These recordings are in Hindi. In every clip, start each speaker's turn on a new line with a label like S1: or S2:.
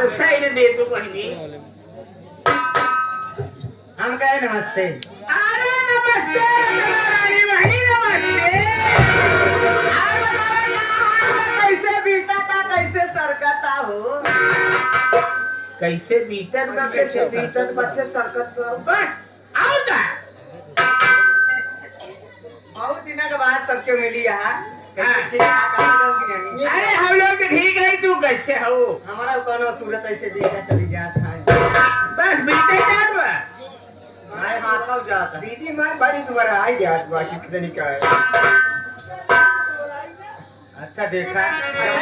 S1: सही दे तू बहनी।
S2: हम कहे नमस्ते।
S1: अरे नमस्ते रानी बहनी नमस्ते।
S2: आप बताओ कैसे बीता था, कैसे सरकता हो?
S1: कैसे बीतत बा
S2: कैसे बीतत बच्चे सरकत हो?
S1: बस आओ ना।
S2: बहुत दिन के बाद सबके मिली यहाँ।
S1: हाँ।
S2: ठीक ठाक आप लोग की नहीं?
S1: अरे हम लोग तो ठीक है, तू कैसे हो?
S2: हमारा कोनो सूरत ऐसे देखा चली जात है।
S1: बस बीते जात बा।
S2: मैं माता जाता।
S1: दीदी मार बड़ी दोबारा आई जात बा कितनी का है।
S2: अच्छा देखा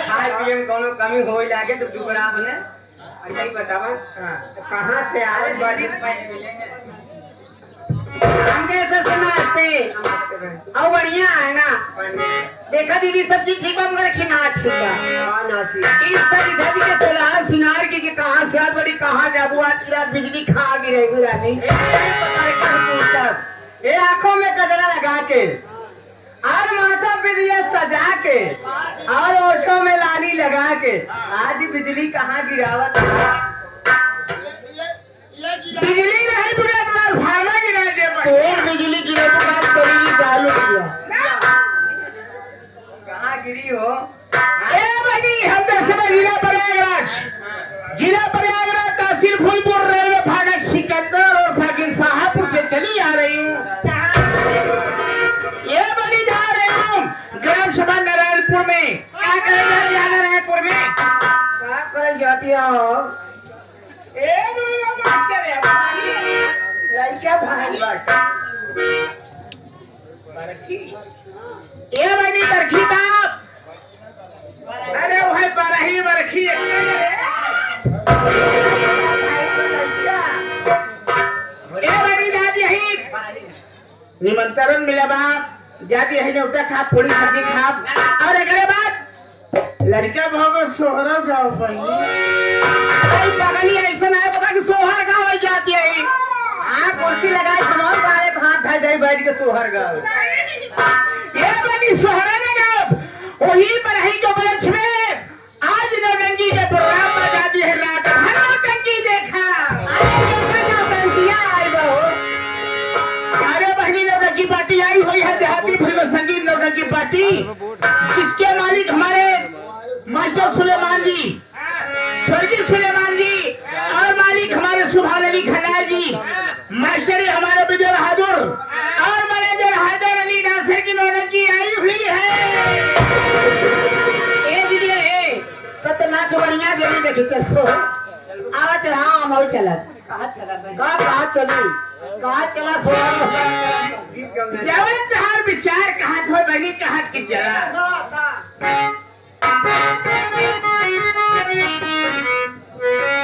S2: खाए पिए में कोनो कमी हो लागे तो दुबरा बने।
S1: नहीं बतावा
S2: हाँ।
S1: कहाँ से आए बड़ी
S2: हम कैसे नमस्ते।
S1: अब बढ़िया है ना। देखा दीदी सब चीज ठीक बा मगर खिनार ठीक बा। इस सारी धज के सलाह सुनार की कहाँ से आज बड़ी कहाँ जाबू आज रात बिजली खा गिरेगी रानी।
S2: ये आंखों में कजरा लगा के और माथा पे दिया सजा के और ओठों में लाली लगा के आज बिजली कहाँ गिरावत है?
S1: बिजली नहीं पूरा भावना गिरा दे
S2: फिर बिजली गिरे तो बाद शरीर चालू किया। कहाँ गिरी हो?
S1: ए बनी हम तो सब जिला प्रयागराज तहसील फूलपुर रेलवे फाटक सिकंदर और साकिन साहबपुर से चली आ रही हूँ। ये बनी जा रहे हूँ ग्राम सभा नारायणपुर में। क्या करेंगे जाना नारायणपुर में?
S2: क्या करे जाती हो? लड़का भाई
S1: ये बनी बरखी ताप। अरे भाई बरही बरखी निमंत्रण मिला बाप जाती है न्योता खा पूरी सब्जी खा और अगले बाद लड़का भाव सोहरा गाँव बगली ऐसा है पता कि सोहर गाँव जाती है।
S2: हाँ कुर्सी लगाए कमर वाले हाथ धाई धाई बैठ के सोहर गाँव।
S1: ये बनी सोहरा ने गाँव वही पर ही जो बलछ में आज नौटंकी के प्रोग्राम पर जाती है रात भर नौटंकी देखा। अरे बहनी नौटंकी पार्टी आई हुई है देहाती फिल्म संगीत नौटंकी पार्टी जिसके मालिक हमारे मास्टर सुलेमान जी स्वर्गीय सुलेमान जी और मालिक हमारे सुभान अली खन्नाल जी मास्टर हमारे विजय बहादुर और मैनेजर हैदर अली नासिर की नौटंकी आई हुई है। ए दीदी तो नाच बढ़िया जरूर देखे चलो आवा चला हम हो चलत कहाँ चला सोहर जवन तहार विचार कहाँ थो बनी कहाँ की चला